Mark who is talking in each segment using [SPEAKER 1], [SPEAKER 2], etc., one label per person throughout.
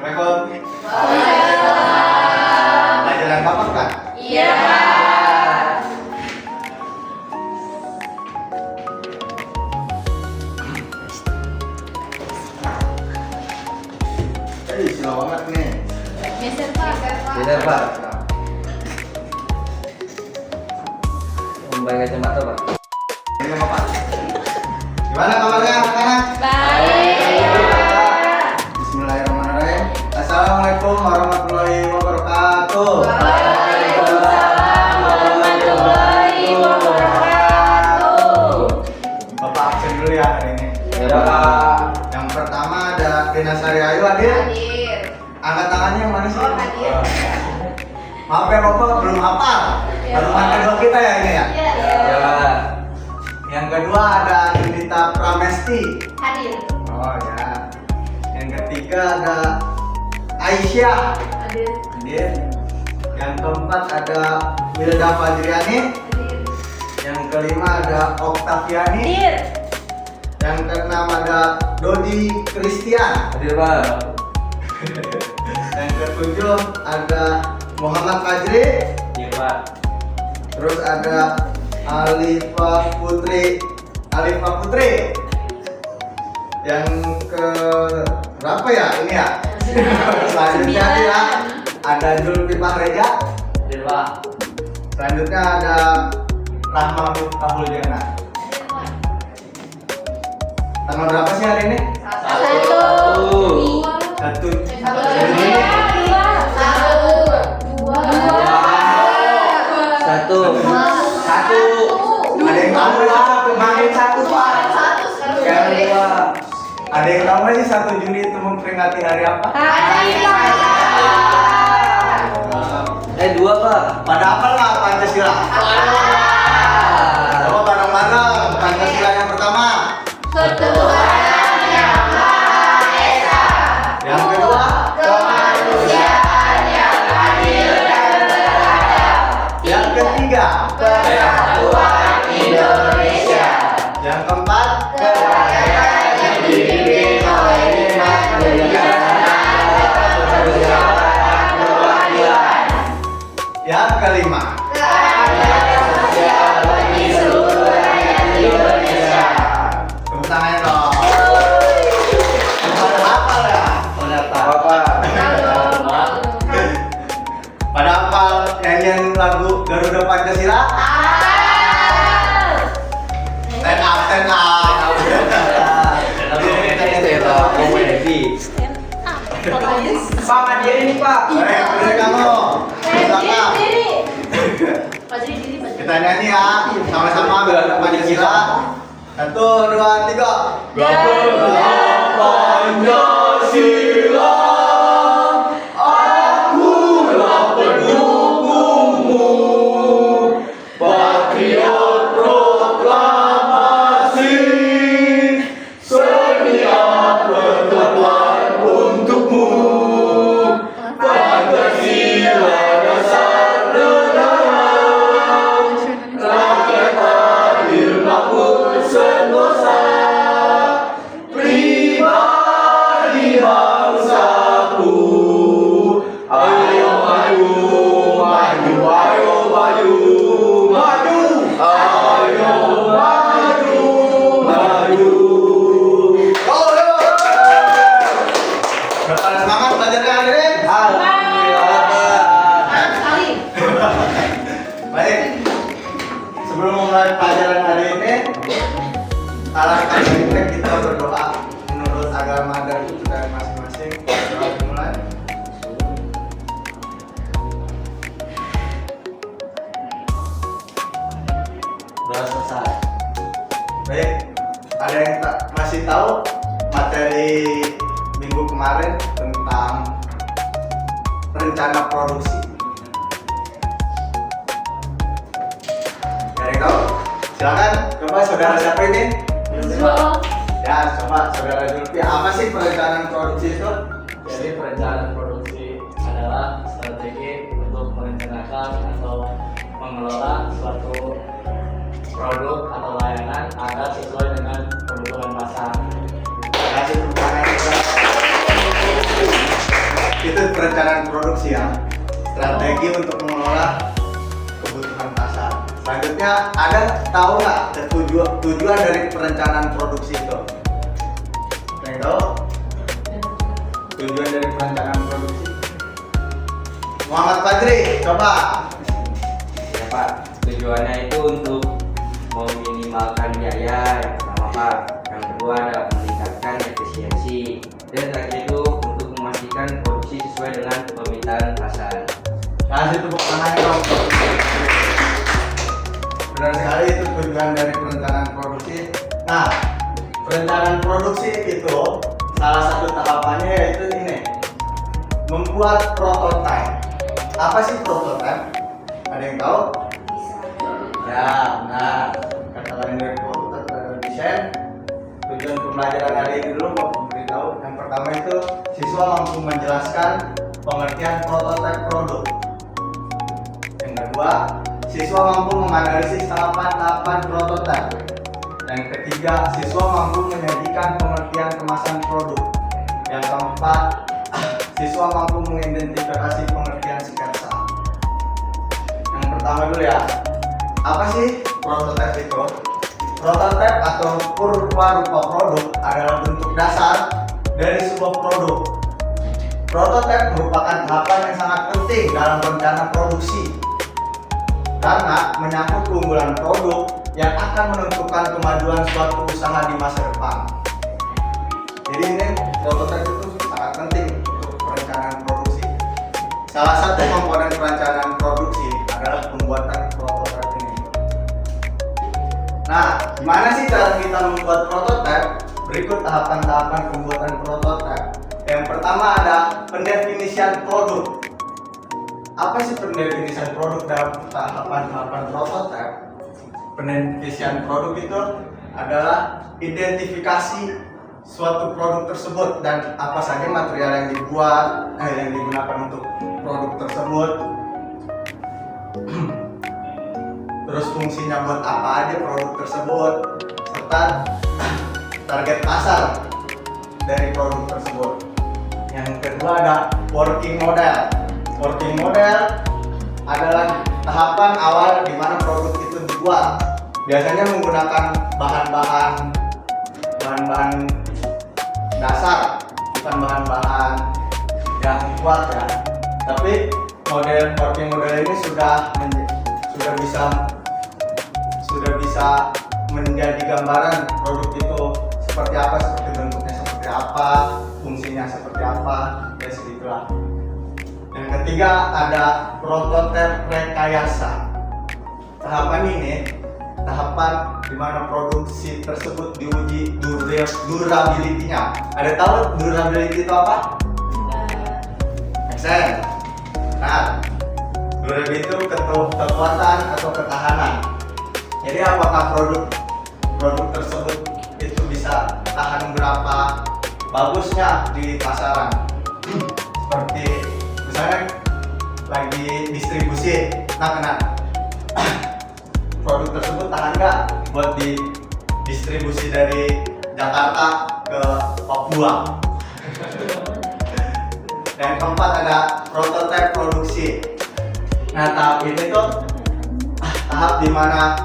[SPEAKER 1] Waalaikumsalam.
[SPEAKER 2] Pelajaran kapan kan?
[SPEAKER 1] Iya, Pak.
[SPEAKER 2] Slow banget nih.
[SPEAKER 1] Geser, Pak.
[SPEAKER 3] Bener Pak. Membayar kacamata Pak.
[SPEAKER 2] Ini apa Pak? Gimana kabarnya anak-anak?
[SPEAKER 1] Baik.
[SPEAKER 2] Bismillahirrahmanirrahim. Assalamualaikum warahmatullahi wabarakatuh.
[SPEAKER 1] Waalaikumsalam warahmatullahi wabarakatuh.
[SPEAKER 2] Bapak absen dulu ya hari ini.
[SPEAKER 3] Ya Pak.
[SPEAKER 2] Yang pertama ada Dinasari Ayu hadir.
[SPEAKER 1] Hadir.
[SPEAKER 2] Angkat tangannya yang mana sih?
[SPEAKER 1] Oh, hadir.
[SPEAKER 2] Maaf ya Bapak, belum hafal.
[SPEAKER 1] Ya,
[SPEAKER 2] Baru
[SPEAKER 1] Pak.
[SPEAKER 2] kedua kita ya ini ya.
[SPEAKER 1] Iya.
[SPEAKER 3] Ya Pak.
[SPEAKER 2] Yang kedua ada Yudita Pramesti.
[SPEAKER 1] Hadir.
[SPEAKER 2] Oh ya. Yang ketiga ada Aisyah.
[SPEAKER 1] Hadir.
[SPEAKER 2] Hadir. Yang keempat ada Wilda Fajriani.
[SPEAKER 1] Hadir.
[SPEAKER 2] Yang kelima ada Oktaviani.
[SPEAKER 1] Hadir.
[SPEAKER 2] Yang keenam ada Dodi Christian.
[SPEAKER 3] Hadir Pak.
[SPEAKER 2] Yang ketujuh ada Muhammad Fajri.
[SPEAKER 3] Iya Pak.
[SPEAKER 2] Terus ada Alifah Putri. Yang ke berapa ya ini ya? Selanjutnya ya ada Zulkifli Reja.
[SPEAKER 3] Hadir Pak.
[SPEAKER 2] Selanjutnya ada Rahma Miftahul Jana. Tanggal berapa sih hari ini?
[SPEAKER 1] Satu.
[SPEAKER 2] Satu.
[SPEAKER 3] Satu. Satu.
[SPEAKER 2] Ada yang tahu nggak? Kemarin satu Pak. Sekarang dua. Ada yang tahu nggak sih 1 Juni itu memperingati hari apa?
[SPEAKER 3] Dua Pak.
[SPEAKER 2] Pada apa nggak Pancasila? Coba bareng-bareng Pancasila yang pertama. Yang kedua. Yang ketiga. Yang keempat. Yang kelima. Tepuk tangannya dong. Pada hafal ya?
[SPEAKER 3] Udah Pak.
[SPEAKER 2] Pada hafal nyanyian lagu Garuda Pancasila? Stand up, stand up.
[SPEAKER 3] Pak hadir ini Pak.
[SPEAKER 2] Berdiri kamu. Belakang. Kita nyanyi ya, sama-sama Garuda Pancasila. 1, 2, 3.
[SPEAKER 1] Garuda
[SPEAKER 2] Pancasila, akulah pendukungmu, patriot proklamasi, sedia berkorban untukmu. Pancasila dasar negara, rakyat adil makmur sentosa, pribadi bangsaku. Ayo maju, maju, ayo maju, maju, ayo maju, maju. Oh, berapa semangat belajarnya hari ini?
[SPEAKER 3] Alhamdulillah Pak.
[SPEAKER 2] Baik, sebelum mulai pelajaran hari ini, alangkah baiknya kita berdoa menurut agama dan budaya masing-masing. Doa dimulai.
[SPEAKER 3] Udah selesai.
[SPEAKER 2] Baik, ada yang masih tahu materi minggu kemarin tentang rencana produksi? Ada yang tahu? Silakan, coba saudara siapa ini? Ya, coba saudara Zulfi, apa sih perencanaan produksi itu?
[SPEAKER 4] Jadi perencanaan produksi adalah strategi untuk merencanakan atau mengelola suatu produk atau layanan agar sesuai dengan kebutuhan pasar.
[SPEAKER 2] Terima kasih tepuk tangan juga. perencanaan produksi ya. Strategi untuk mengelola kebutuhan pasar. Selanjutnya ada tahu nggak tujuan dari perencanaan produksi itu? Ada yang tahu? Tujuan dari perencanaan produksi? Muhammad Fadri, coba.
[SPEAKER 3] Ya Pak, tujuannya itu untuk meminimalkan biaya yang pertama Pak. Yang kedua adalah meningkatkan efisiensi. Dan terakhir itu untuk memastikan produksi sesuai dengan permintaan pasar.
[SPEAKER 2] Kasih tepuk tangannya dong. Benar sekali, itu tujuan dari perencanaan produksi. Nah, perencanaan produksi itu salah satu tahapannya yaitu ini, membuat prototipe. Apa sih prototipe? Ada yang tahu? Ya, nah, kata lain dari prototipe adalah desain. Tujuan pembelajaran hari ini dulu mau memberitahu. Yang pertama itu siswa mampu menjelaskan pengertian prototipe produk. Yang kedua, siswa mampu menganalisis tahapan-tahapan prototipe. Yang ketiga, siswa mampu menyajikan pengertian kemasan produk. Yang keempat, siswa mampu mengidentifikasi pengertian sketsa. Yang pertama dulu ya, apa sih prototipe itu? Prototipe atau purwarupa produk adalah bentuk dasar dari sebuah produk. Prototipe merupakan tahapan yang sangat penting dalam rencana produksi karena menyangkut keunggulan produk yang akan menentukan kemajuan suatu usaha di masa depan. Jadi ini prototipe itu sangat penting untuk perencanaan produksi. Salah satu komponen perencanaan produksi adalah pembuatan prototipe ini. Nah, gimana sih cara kita membuat prototipe? Berikut tahapan-tahapan pembuatan prototipe. Yang pertama ada pendefinisian produk. Apa sih pendefinisian produk dalam tahapan-tahapan prototipe? Pendefinisian produk itu adalah identifikasi suatu produk tersebut dan apa saja material yang dibuat, yang digunakan untuk produk tersebut. Terus fungsinya buat apa aja produk tersebut, serta target pasar dari produk tersebut. Yang kedua ada working model. Working model adalah tahapan awal di mana produk itu dibuat. Biasanya menggunakan bahan-bahan dasar, bukan bahan-bahan yang kuat ya. Tapi working model ini sudah bisa menjadi gambaran produk itu seperti apa, seperti bentuknya seperti apa, fungsinya seperti apa, ya segitulah. Yang ketiga ada prototipe rekayasa. Tahapan ini tahapan di mana produksi tersebut diuji durability-nya. Ada tahu durability itu apa? Excellent. Nah, durability itu kekuatan atau ketahanan. Jadi apakah produk tersebut itu bisa tahan berapa bagusnya di pasaran? Seperti misalnya lagi distribusi, nah produk tersebut tahan nggak buat didistribusi dari Jakarta ke Papua. Dan keempat ada prototipe produksi. Nah, tahap ini tuh tahap dimana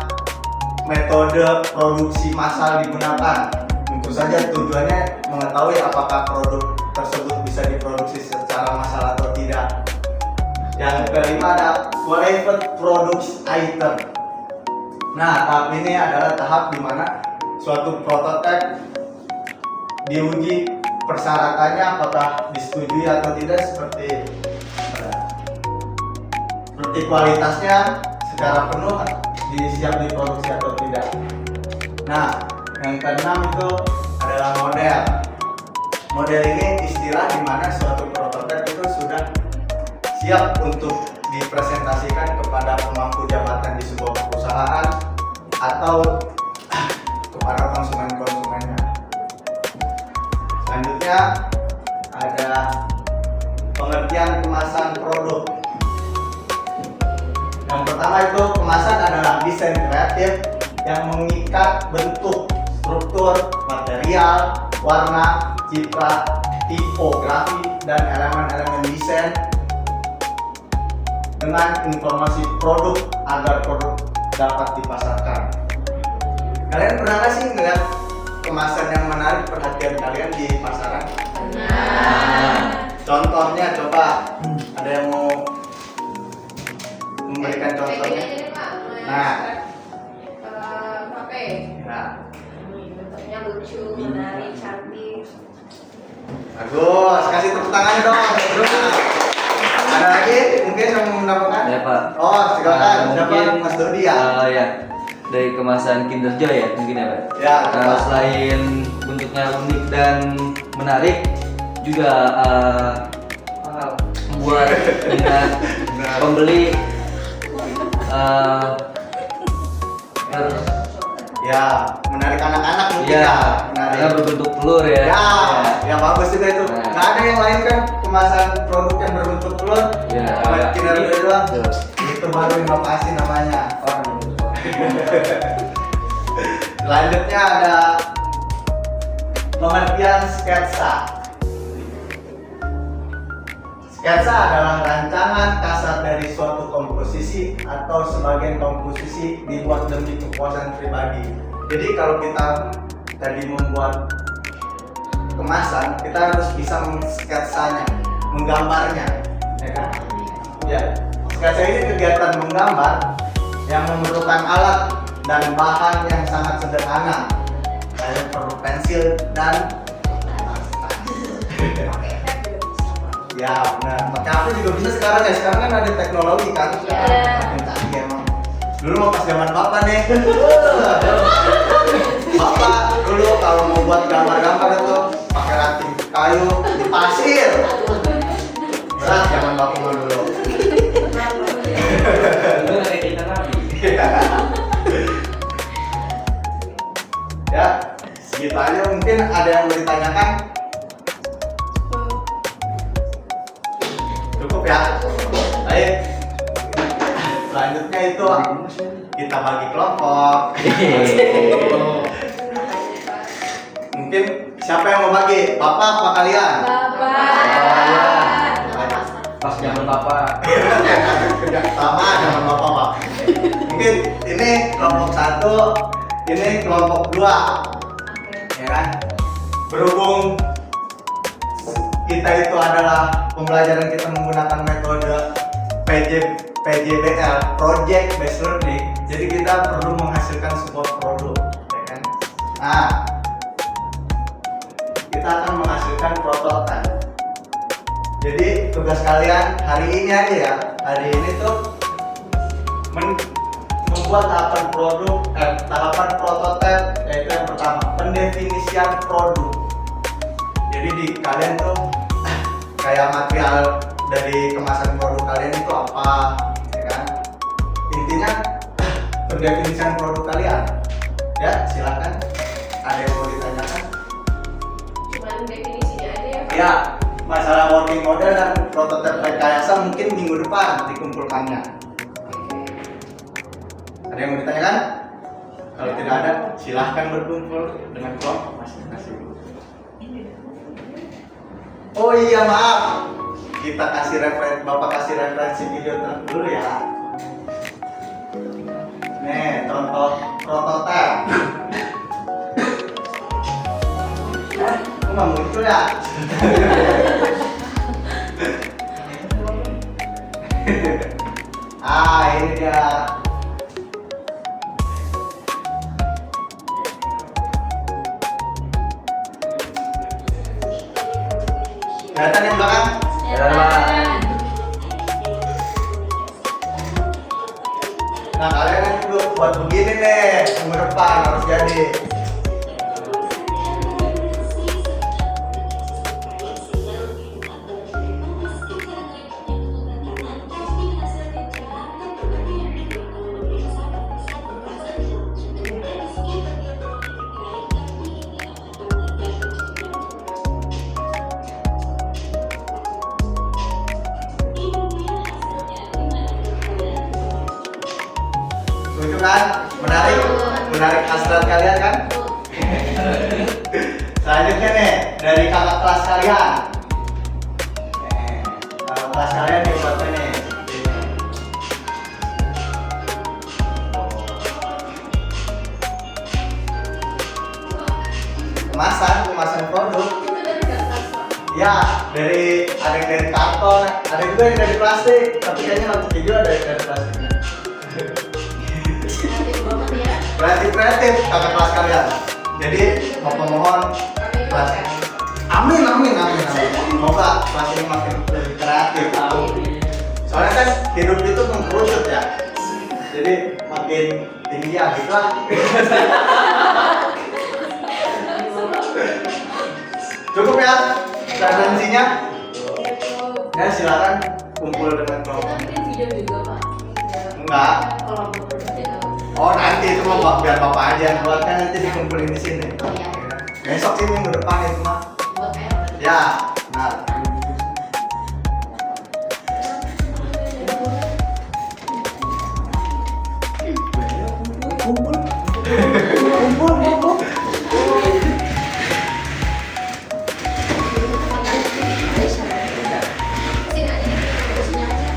[SPEAKER 2] metode produksi massal digunakan. Tentu saja tujuannya mengetahui apakah produk tersebut bisa diproduksi secara massal atau tidak. Yang kelima ada private products item. Nah, tahap ini adalah tahap di mana suatu prototipe diuji persyaratannya apakah disetujui atau tidak, seperti kualitasnya secara penuh siap diproduksi atau tidak. Nah, yang keenam itu adalah model. Model ini istilah di mana suatu prototipe itu sudah siap untuk dipresentasikan kepada pemangku jabatan di sebuah perusahaan atau kepada konsumennya. Selanjutnya ada pengertian kemasan produk. Yang pertama itu kemasan adalah desain kreatif yang mengikat bentuk, struktur, material, warna, citra, tipografi, dan elemen-elemen desain dengan informasi produk agar produk dapat dipasarkan. Kalian pernah nggak sih ngeliat kemasan yang menarik perhatian kalian di pasaran? Contohnya coba, ada yang mau memberikan contohnya? Nah.
[SPEAKER 1] HP.
[SPEAKER 2] Nah,
[SPEAKER 1] Bentuknya lucu, menarik, cantik.
[SPEAKER 2] bagus, kasih tepuk tangannya dong. Nah, ada lagi mungkin yang mau menambahkan?
[SPEAKER 5] Ya Pak.
[SPEAKER 2] Oh, silakan. Siapa?
[SPEAKER 5] Mungkin,
[SPEAKER 2] Mas Dodi ya?
[SPEAKER 5] Ya, dari kemasan Kinder Joy ya mungkin ya Pak.
[SPEAKER 2] Ya, coba.
[SPEAKER 5] Selain bentuknya unik dan menarik, juga membuat minat pembeli harus
[SPEAKER 2] Ya, menarik anak-anak mungkin
[SPEAKER 5] ya,
[SPEAKER 2] ya.
[SPEAKER 5] karena
[SPEAKER 2] Menarik.
[SPEAKER 5] berbentuk telur ya.
[SPEAKER 2] Ya, yang bagus juga itu.
[SPEAKER 5] Nah.
[SPEAKER 2] Nggak ada yang lain kan kemasan produk yang berbentuk telur.
[SPEAKER 5] Ya,
[SPEAKER 2] Cuma
[SPEAKER 5] ada.
[SPEAKER 2] Kinder Joy doang.
[SPEAKER 5] Tuh.
[SPEAKER 2] Itu baru inovasi namanya. Selanjutnya ada pengertian sketsa. Sketsa adalah rancangan kasar dari suatu komposisi atau sebagian komposisi dibuat demi kepuasan pribadi. Jadi kalau kita tadi membuat kemasan, kita harus bisa mensketsanya, menggambarnya, ya kan? Ya, sketsa ini kegiatan menggambar yang memerlukan alat dan bahan yang sangat sederhana. Hanya perlu pensil dan ya benar. Pakai HP juga bisa sekarang ya. Sekarang kan ada teknologi kan.
[SPEAKER 1] Iya.
[SPEAKER 2] Canggih emang. Dulu mau pas zaman bapak nih. Bapak dulu kalau mau buat gambar-gambar itu pakai ranting kayu di pasir. Berat zaman bapak mah dulu.
[SPEAKER 3] Itu kayak kita lagi.
[SPEAKER 2] Ya, segitu aja. Mungkin ada yang mau ditanyakan? Cukup ya. Baik. Selanjutnya itu kita bagi kelompok. Mungkin siapa yang mau bagi? Bapak apa kalian?
[SPEAKER 1] Bapak.
[SPEAKER 5] Pas zaman Bapak.
[SPEAKER 2] Sama sama bapak pak. Mungkin ini kelompok 1, ini kelompok 2, ya kan? Berhubung kita itu adalah pembelajaran kita menggunakan metode PJBL, Project Based Learning. Jadi kita perlu menghasilkan sebuah produk, ya kan? Nah, kita akan menghasilkan prototipe. Jadi tugas kalian hari ini aja ya. Hari ini tuh membuat tahapan prototipe, yaitu yang pertama pendefinisian produk. Jadi di kalian tuh kayak material dari kemasan produk kalian itu apa, ya kan? Intinya pendefinisian produk kalian. Ya, silakan. Ada yang mau ditanyakan?
[SPEAKER 1] Cuman definisinya aja ya.
[SPEAKER 2] Ya, masalah working model dan prototipe rekayasa mungkin minggu depan dikumpulkannya. Ada yang mau ditanyakan? Kalau tidak ada, silahkan berkumpul dengan kelompok masing-masing. Oh iya, maaf. Kita kasih Bapak kasih referensi video dulu ya. Nih, contoh prototipe. Kok nggak muncul ya? Ini dia. Kelihatan yang belakang? Nah, kalian kan juga buat begini nih, minggu depan harus jadi. Lucu kan? Menarik hasrat kalian kan? Selanjutnya nih, dari kakak kelas kalian. kelas kalian nih buatnya nih. Kemasan produk.
[SPEAKER 1] Itu dari kertas, Pak.
[SPEAKER 2] Ya, ada yang dari karton, ada juga yang dari plastik. Tapi kayaknya nanti juga ada yang dari plastiknya.
[SPEAKER 1] Kreatif banget ya.
[SPEAKER 2] Kreatif kakak kelas kalian. Jadi mohon
[SPEAKER 1] Kami juga
[SPEAKER 2] kelas.
[SPEAKER 1] kreatif.
[SPEAKER 2] Amin. Semoga kelas ini makin lebih kreatif. Soalnya kan hidup itu mengkerucut ya. Jadi makin tinggi ya gitu lah. Cukup ya referensinya. Ya silakan kumpul dengan
[SPEAKER 1] Kita
[SPEAKER 2] kelompok.
[SPEAKER 1] bikin video juga, Pak.
[SPEAKER 2] Enggak.
[SPEAKER 1] Kalau mau produknya
[SPEAKER 2] Oh nanti itu mah biar bapak aja yang buat, kan nanti dikumpulin di sini.
[SPEAKER 1] Oh, iya.
[SPEAKER 2] Besok sih minggu depan itu mah.
[SPEAKER 1] buat PR.
[SPEAKER 2] Ya. Nah. Kumpul.
[SPEAKER 1] Sini aja, sini aja.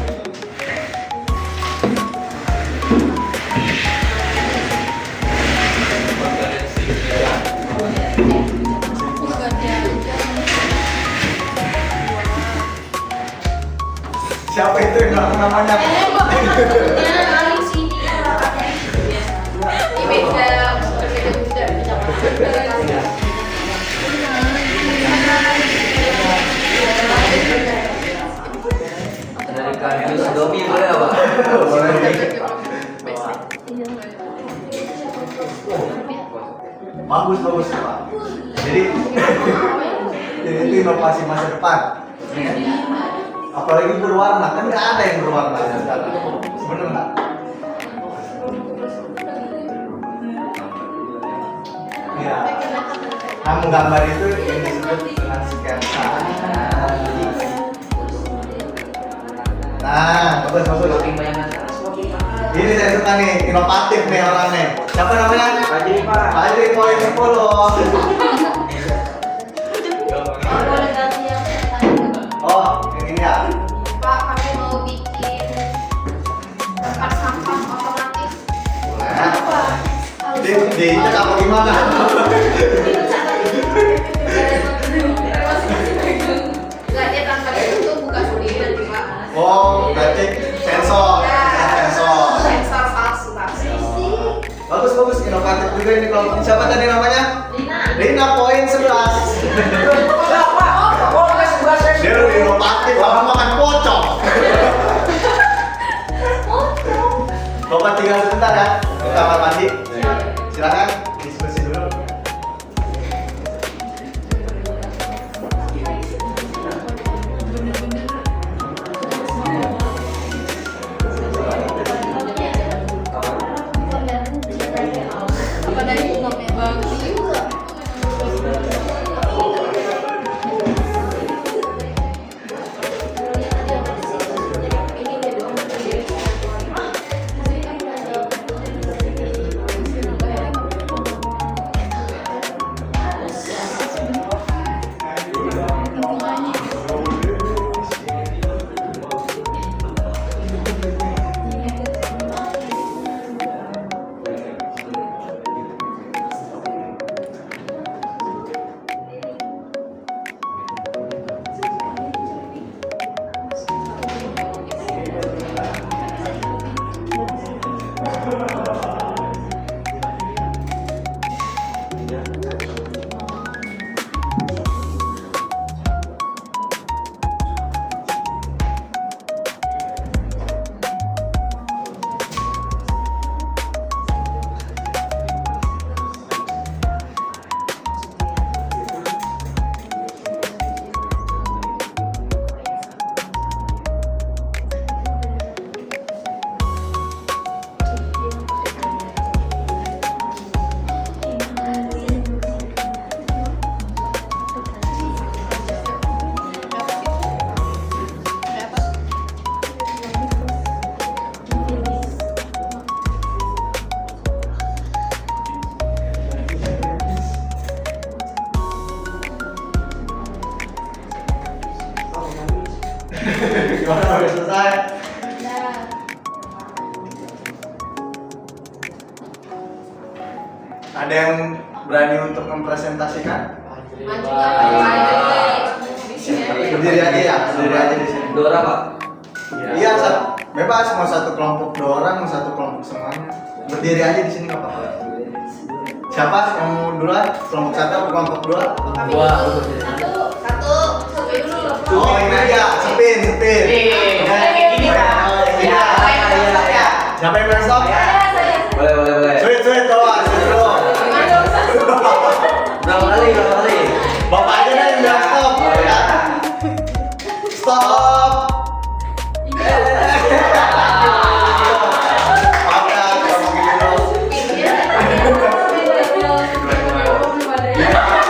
[SPEAKER 2] Siapa itu yang bilang namanya?
[SPEAKER 1] Kali sini ini beda
[SPEAKER 5] Dari kardus Domi boleh apa?
[SPEAKER 2] Bagus Pak. Jadi itu inovasi masa depan. Apalagi berwarna, kan nggak ada yang berwarna sekarang. Bener nggak? Iya. Nah, menggambar itu yang disebut dengan sketsa. Nah, bagus. Ini saya suka nih, inovatif nih orangnya. Siapa namanya? Pak Ajri, poin 10.
[SPEAKER 1] boleh ganti yang
[SPEAKER 2] Oh, yang ini ya.
[SPEAKER 1] Pak, kami mau bikin tempat sampah otomatis.
[SPEAKER 2] Nah, di apa gimana?
[SPEAKER 1] Enggak, dia tanpa itu tuh buka sendiri nanti, Pak.
[SPEAKER 2] Oh, berarti sensor.
[SPEAKER 1] Sensor palsu, Pak.
[SPEAKER 2] Bagus, inovatif juga ini kalau siapa tadi namanya? Rina, poin 11. Dia lebih inovatif, lama makan pocong. Bapak tinggal sebentar ya, ke kamar mandi. Silakan diskusi dulu.
[SPEAKER 1] Apa dari umumnya? Bagus juga.
[SPEAKER 2] Udah selesai.
[SPEAKER 1] Nah,
[SPEAKER 2] Ada yang berani untuk mempresentasikan?
[SPEAKER 1] maju nggak
[SPEAKER 2] Berdiri aja ya, berdiri aja di sini.
[SPEAKER 5] Dora pak.
[SPEAKER 2] Iya, bebas mau satu kelompok 2 orang, mau satu kelompok semuanya. Berdiri aja di sini nggak apa-apa. Siapa yang mau duluan? Kelompok 1 atau kelompok 2?
[SPEAKER 1] Kami
[SPEAKER 5] Dua.
[SPEAKER 1] dulu. Satu. Sampai dulu.
[SPEAKER 2] Oh, ini aja, spin.
[SPEAKER 4] Gini pak.
[SPEAKER 3] Ya.
[SPEAKER 2] Siapa yang bilang stop?
[SPEAKER 1] Saya.
[SPEAKER 5] Boleh.
[SPEAKER 2] Sweet, sweet, doa, sweet, doa.
[SPEAKER 5] Berapa kali?
[SPEAKER 2] Bapak aja dah yang bilang stop.
[SPEAKER 5] Oh, ya.
[SPEAKER 2] Stop. Maaf ya, kalau begini dong.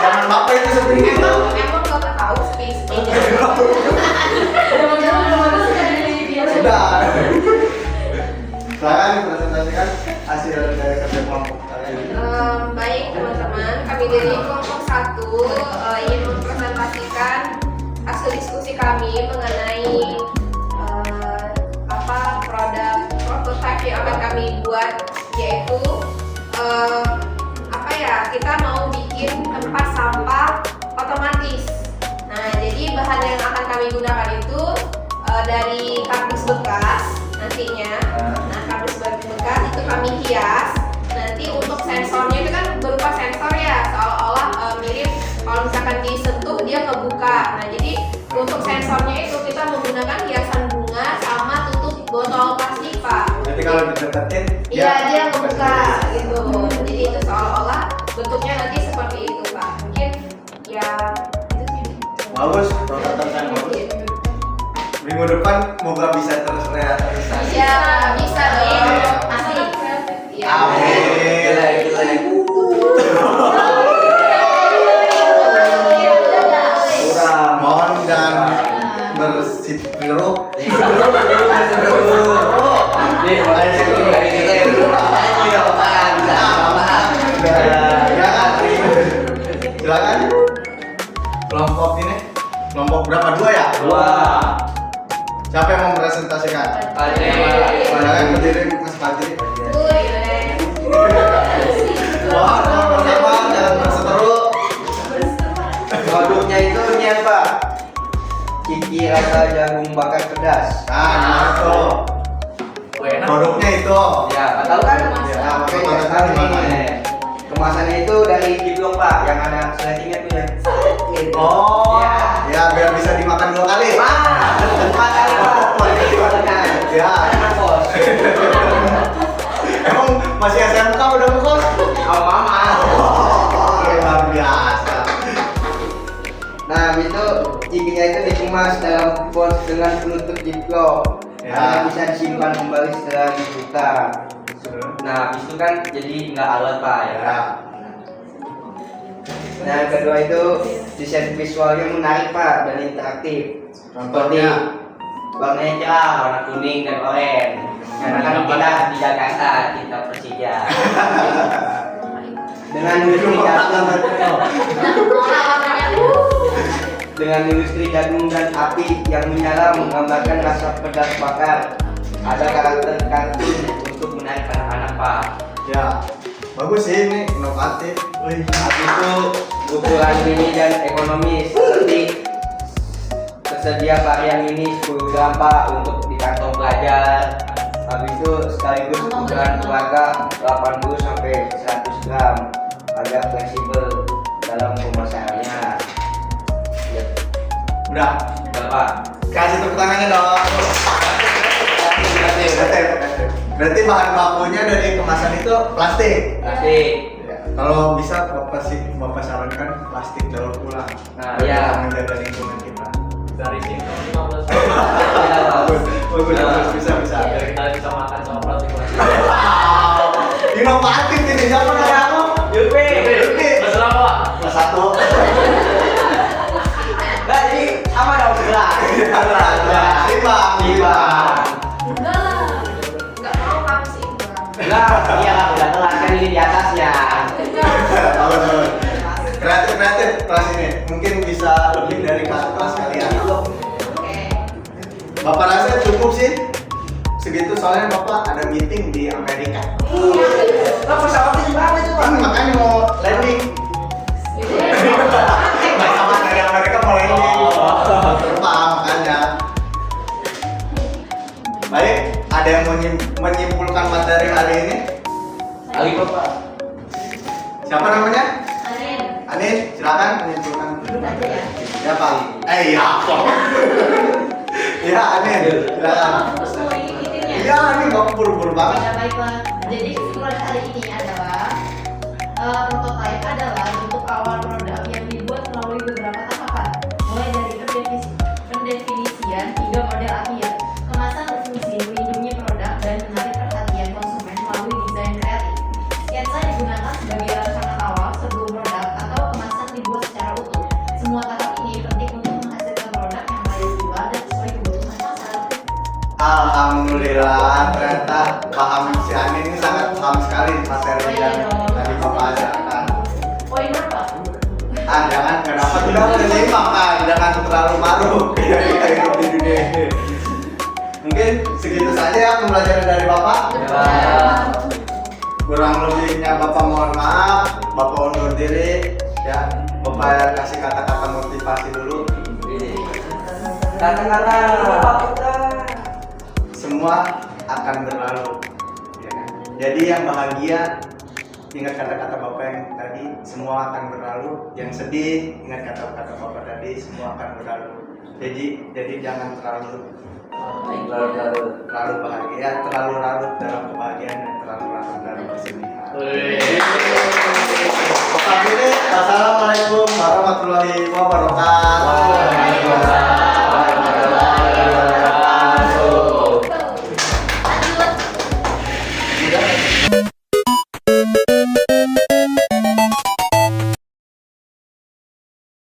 [SPEAKER 2] Jangan bapak itu seperti itu.
[SPEAKER 1] Emang Bapak tahu space.
[SPEAKER 2] Sudah. Silakan presentasikan hasil dari kerja kelompok kalian.
[SPEAKER 1] Baik teman-teman, kami dari kelompok 1 ingin mempresentasikan hasil diskusi kami mengenai produk prototipe yang akan kami buat, yaitu kita mau bikin tempat sampah otomatis. Nah, jadi bahan yang akan kami gunakan itu dari kardus bekas nantinya. Nah, kardus bekas itu kami hias. Nanti untuk sensornya itu kan berupa sensor ya, seolah-olah mirip kalau misalkan disentuh dia ngebuka. Nah, jadi untuk sensornya itu kita menggunakan hiasan bunga sama tutup botol plastik, Pak.
[SPEAKER 2] Nanti kalau dideketin,
[SPEAKER 1] Iya, dia ngebuka gitu. Jadi itu seolah-olah bentuknya nanti seperti itu, Pak. Mungkin ya itu sih.
[SPEAKER 2] Bagus, prototipe bagus. Minggu depan moga bisa terus realisasi.
[SPEAKER 1] Iya, bisa dong. Masih. Iya.
[SPEAKER 2] Amin.
[SPEAKER 5] Kurang.
[SPEAKER 2] Mohon jangan bersitruk.
[SPEAKER 5] Nih, mulai dari kita ya. Ayo, apaan?
[SPEAKER 2] Silakan. Kelompok ini, kelompok berapa? 2 ya?
[SPEAKER 5] Dua.
[SPEAKER 2] Siapa yang mau presentasikan?
[SPEAKER 5] Ada.
[SPEAKER 2] Silakan berdiri, Mas Fadli.
[SPEAKER 1] Wih.
[SPEAKER 2] Wah, yang pertama jangan berseteru.
[SPEAKER 3] Produknya itu ini apa? Ciki rasa jagung bakar pedas.
[SPEAKER 2] Nah, gimana tuh?
[SPEAKER 4] Enak.
[SPEAKER 2] Produknya itu.
[SPEAKER 3] Ya, nggak tahu kan?
[SPEAKER 2] Ya,
[SPEAKER 3] Nah, makanya
[SPEAKER 2] kemasan
[SPEAKER 3] nggak tahu
[SPEAKER 2] gimana?
[SPEAKER 3] nih. Kemasannya itu dari Jiblong pak, yang ada seletingnya tuh ya.
[SPEAKER 2] Oh,
[SPEAKER 3] Ya.
[SPEAKER 2] ya biar bisa dimakan 2 kali.
[SPEAKER 3] Wah, makan pak.
[SPEAKER 2] Ya.
[SPEAKER 3] Bos.
[SPEAKER 2] Emang masih SMK udah ngekos?
[SPEAKER 3] Oh mama.
[SPEAKER 2] Oh, luar biasa.
[SPEAKER 3] Nah, habis itu cikinya itu dikemas dalam box dengan penutup Jiblong.
[SPEAKER 2] Ya.
[SPEAKER 3] Karena bisa disimpan kembali setelah dibuka. Nah, habis itu kan jadi nggak alot pak ya.
[SPEAKER 2] Ya.
[SPEAKER 3] Nah, yang kedua itu desain visualnya menarik pak dan interaktif. Seperti
[SPEAKER 2] Contohnya?
[SPEAKER 3] warnanya cerah, warna kuning dan oranye. Karena kan kita di Jakarta, kita Persija. Dengan industri jagung dan api yang menyala menggambarkan rasa pedas bakar. Ada karakter kartun untuk menarik anak-anak pak.
[SPEAKER 2] Ya. Bagus sih ini, inovatif. Wih.
[SPEAKER 3] Habis itu ukuran mini dan ekonomis seperti tersedia varian mini 10 gram pak untuk di kantong pelajar. Habis itu sekaligus ukuran keluarga 80 sampai 100 gram agar fleksibel dalam pemasarannya. Ya,
[SPEAKER 2] Udah.
[SPEAKER 3] Bapak.
[SPEAKER 2] Kasih tepuk tangannya dong. Berarti bahan bakunya dari kemasan itu plastik.
[SPEAKER 3] Kasih.
[SPEAKER 2] Ya, kalau bisa bapak sarankan plastik daur ulang.
[SPEAKER 3] Nah,
[SPEAKER 2] Biar
[SPEAKER 3] ya.
[SPEAKER 2] menjaga lingkungan kita.
[SPEAKER 4] Dari sini 15
[SPEAKER 3] Ya,
[SPEAKER 2] Bagus, bagus,
[SPEAKER 3] Ya.
[SPEAKER 2] bagus, bisa.
[SPEAKER 4] biar kita bisa makan sama plastik.
[SPEAKER 2] Inovatif ini, siapa namanya aku?
[SPEAKER 3] Yupi.
[SPEAKER 2] Yupi.
[SPEAKER 4] Kelas berapa pak?
[SPEAKER 2] Kelas 1.
[SPEAKER 3] Nah, jadi sama dong sebelah.
[SPEAKER 2] Timbang.
[SPEAKER 1] Enggak lah. Enggak mau kamu sih.
[SPEAKER 3] Nah, iya lah, udah kelas kan ini di atasnya.
[SPEAKER 2] Bagus. Kreatif kelas ini. Mungkin bisa lebih dari kelas kalian.
[SPEAKER 1] Oke.
[SPEAKER 2] Bapak rasa cukup sih segitu, soalnya Bapak ada meeting di Amerika.
[SPEAKER 3] Lah pesawatnya juga ada tuh, Pak.
[SPEAKER 2] Kan makanya mau landing. Pesawat dari Amerika mau landing. Terbang makanya. Baik, ada yang menyimpulkan materi hari ini?
[SPEAKER 3] Ali Bapak.
[SPEAKER 2] Siapa namanya?
[SPEAKER 1] Anin.
[SPEAKER 2] Anin, silakan menyimpulkan.
[SPEAKER 1] Duduk aja ya.
[SPEAKER 2] Ya Pak. Iya. Ya Anin, silakan.
[SPEAKER 1] Fokus semua ini meetingnya.
[SPEAKER 2] Iya, ini Bapak buru-buru banget.
[SPEAKER 6] Ya baiklah, jadi kesimpulan hari ini adalah prototipe adalah bentuk awal produk yang dibuat melalui beberapa tahapan, mulai dari pendefinisian hingga model akhir. Kemasan berfungsi melindungi produk dan menarik perhatian konsumen melalui desain kreatif. Sketsa digunakan sebagai rancangan awal sebelum produk atau kemasan dibuat secara utuh. Semua tahap ini penting untuk menghasilkan produk yang layak jual dan sesuai kebutuhan pasar.
[SPEAKER 2] Alhamdulillah, ternyata paham si Anin ini sangat paham sekali materi yang tadi Bapak ajarkan.
[SPEAKER 1] Poin berapa?
[SPEAKER 2] Jangan nggak dapat udah seimbang kan, jangan terlalu maruk ya kita hidup di dunia ini. Mungkin segitu saja ya pembelajaran dari Bapak. Kurang lebihnya Bapak mohon maaf, Bapak undur diri ya. Bapak kasih kata-kata motivasi dulu.
[SPEAKER 3] Kata-kata
[SPEAKER 2] Semua akan berlalu ya kan? Jadi yang bahagia ingat kata-kata Bapak yang tadi, semua akan berlalu. Yang sedih ingat kata-kata Bapak tadi, semua akan berlalu. Jadi jangan terlalu bahagia, terlalu larut dalam kebahagiaan dan terlalu larut dalam kesedihan. Assalamualaikum warahmatullahi wabarakatuh.